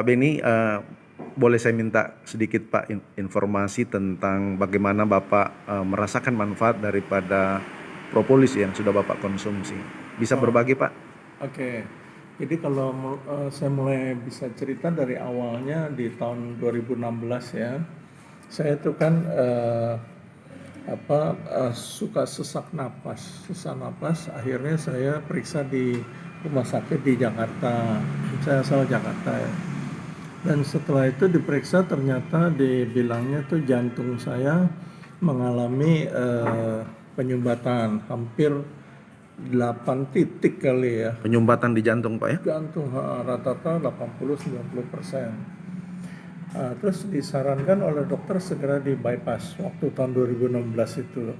Pak Beni, boleh saya minta sedikit Pak informasi tentang bagaimana Bapak merasakan manfaat daripada propolis yang sudah Bapak konsumsi. Bisa Oh, berbagi Pak? oke. Jadi kalau saya mulai bisa cerita dari awalnya di tahun 2016 ya. Saya itu kan suka sesak napas. Akhirnya saya periksa di rumah sakit di Jakarta. Saya asal Jakarta ya. Dan setelah itu diperiksa ternyata dibilangnya tuh jantung saya mengalami penyumbatan hampir 8 titik kali ya. Penyumbatan di jantung Pak ya? Jantung rata-rata 80-90%. Terus disarankan oleh dokter segera di bypass waktu tahun 2016 itu.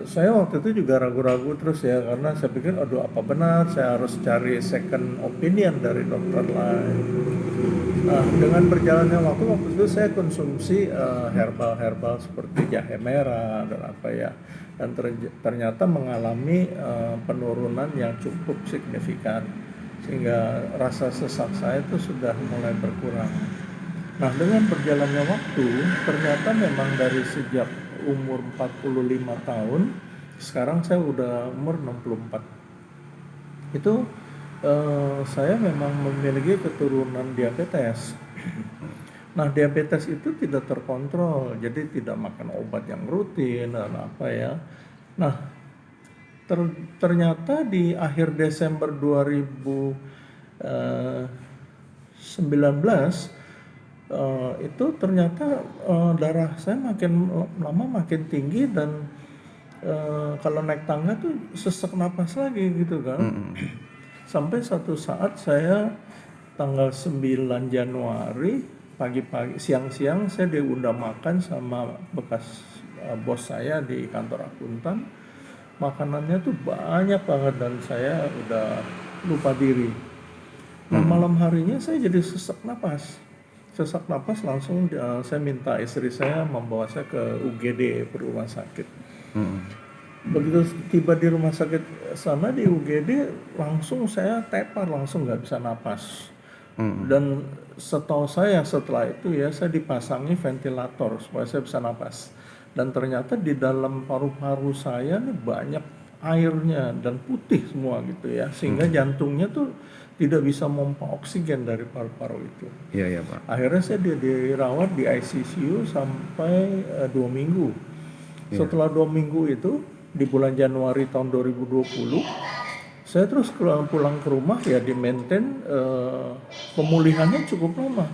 Saya waktu itu juga ragu-ragu terus ya, karena saya pikir aduh apa benar saya harus cari second opinion dari dokter lain. Dengan berjalannya waktu itu saya konsumsi herbal-herbal seperti jahe merah dan apa ya, dan ternyata mengalami penurunan yang cukup signifikan sehingga rasa sesak saya itu sudah mulai berkurang. Nah, dengan berjalannya waktu ternyata memang dari sejak umur 45 tahun sekarang saya udah umur 64 itu saya memang memiliki keturunan diabetes. Nah, diabetes itu tidak terkontrol, jadi tidak makan obat yang rutin dan apa ya. Nah, ternyata di akhir Desember 2019 itu ternyata darah saya makin lama makin tinggi dan kalau naik tangga tuh sesak napas lagi gitu kan. Sampai satu saat saya tanggal 9 Januari pagi-pagi siang-siang saya diundang makan sama bekas bos saya di kantor akuntan. Makanannya tuh banyak banget dan saya udah lupa diri. Nah, malam harinya saya jadi sesak napas. Sesak napas langsung saya minta istri saya membawa saya ke UGD, ke rumah sakit. Begitu tiba di rumah sakit sana di UGD langsung saya tepar, langsung nggak bisa napas. Dan setahu saya setelah itu ya saya dipasangi ventilator supaya saya bisa napas. Dan ternyata di dalam paru-paru saya nih banyak airnya dan putih semua gitu ya, sehingga jantungnya tuh tidak bisa memompa oksigen dari paru-paru itu. Iya, iya Pak. Akhirnya saya dirawat di ICU sampai 2 minggu. Setelah 2 minggu itu di bulan Januari tahun 2020 saya terus pulang ke rumah ya, di maintain pemulihannya cukup lama.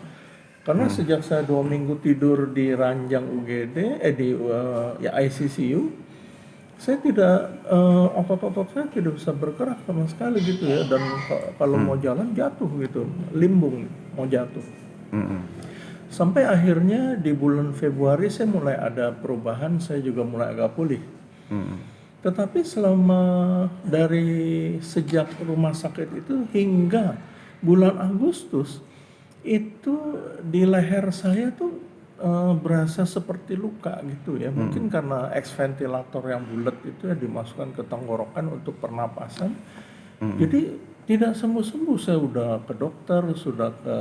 Karena sejak saya 2 minggu tidur di ranjang UGD, di ICU, saya tidak otot-otot saya tidak bisa bergerak sama sekali gitu ya, dan kalau mau jalan jatuh gitu, limbung mau jatuh. Sampai akhirnya di bulan Februari saya mulai ada perubahan, saya juga mulai agak pulih. Tetapi selama dari sejak rumah sakit itu hingga bulan Agustus itu di leher saya tuh berasa seperti luka gitu ya. Mungkin karena ex ventilator yang bulat itu ya dimasukkan ke tenggorokan untuk pernapasan. Jadi tidak sembuh-sembuh. Saya udah ke dokter, sudah ke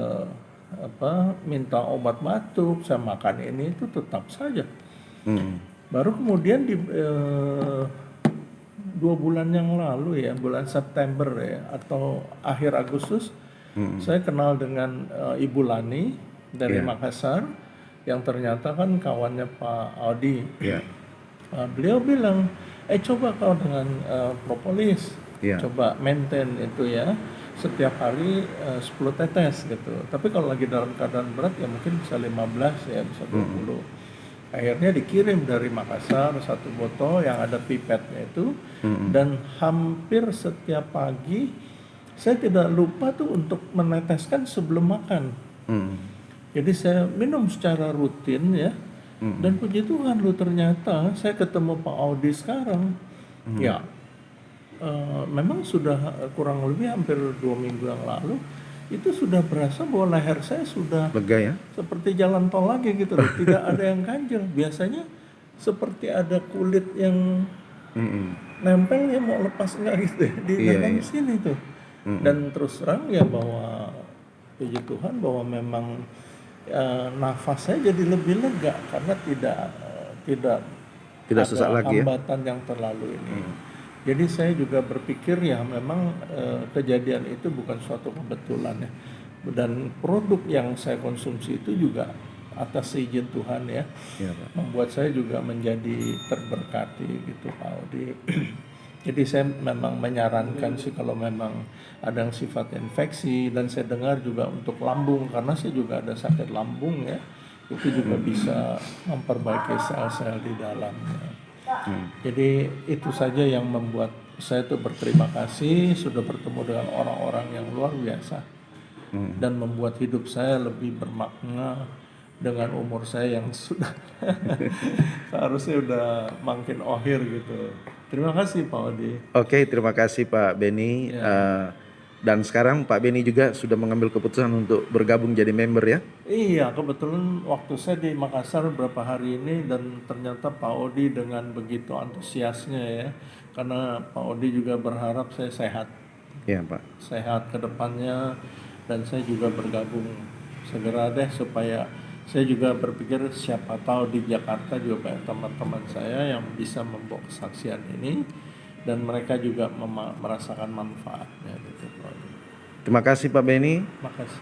minta obat batuk, saya makan ini itu tetap saja. Baru kemudian di 2 bulan yang lalu ya, bulan September ya atau akhir Agustus, saya kenal dengan Ibu Lani dari Makassar yang ternyata kan kawannya Pak Audi. Beliau bilang, coba kau dengan propolis, coba maintain itu ya, setiap hari 10 tetes gitu. Tapi kalau lagi dalam keadaan berat ya mungkin bisa 15 ya, bisa 20. Akhirnya dikirim dari Makassar 1 botol yang ada pipetnya itu, dan hampir setiap pagi saya tidak lupa tuh untuk meneteskan sebelum makan. Jadi saya minum secara rutin ya, dan puji Tuhan lu ternyata saya ketemu Pak Audi sekarang, ya memang sudah kurang lebih hampir 2 minggu yang lalu itu sudah berasa bahwa leher saya sudah Lega ya? seperti jalan tol lagi gitu loh, tidak ada yang ganjel. Biasanya seperti ada kulit yang nempel ya, mau lepas enggak gitu ya, di dalam sini tuh. Dan terus terang ya bahwa puji Tuhan bahwa memang nafas saya jadi lebih lega karena tidak Tidak ada sesak lagi ya. hambatan yang terlalu ini. Jadi saya juga berpikir ya memang kejadian itu bukan suatu kebetulan ya. Dan produk yang saya konsumsi itu juga atas izin Tuhan ya, Iya Pak. membuat saya juga menjadi terberkati gitu Pak Odi. Jadi saya memang menyarankan sih kalau memang ada yang sifat infeksi, dan saya dengar juga untuk lambung karena saya juga ada sakit lambung ya, itu juga bisa memperbaiki sel-sel di dalamnya. Jadi itu saja yang membuat saya tuh berterima kasih sudah bertemu dengan orang-orang yang luar biasa dan membuat hidup saya lebih bermakna dengan umur saya yang sudah seharusnya udah makin akhir gitu. Terima kasih Pak Odi. Oke, terima kasih Pak Beni. Dan sekarang Pak Beni juga sudah mengambil keputusan untuk bergabung jadi member ya. Iya, kebetulan waktu saya di Makassar beberapa hari ini dan ternyata Pak Odi dengan begitu antusiasnya ya, karena Pak Odi juga berharap saya Iya Pak. sehat ke depannya, dan saya juga bergabung segera deh supaya saya juga berpikir siapa tahu di Jakarta juga banyak teman-teman saya yang bisa membawa kesaksian ini dan mereka juga merasakan manfaatnya gitu Pak Odi. Terima kasih Pak Beni. Makasih.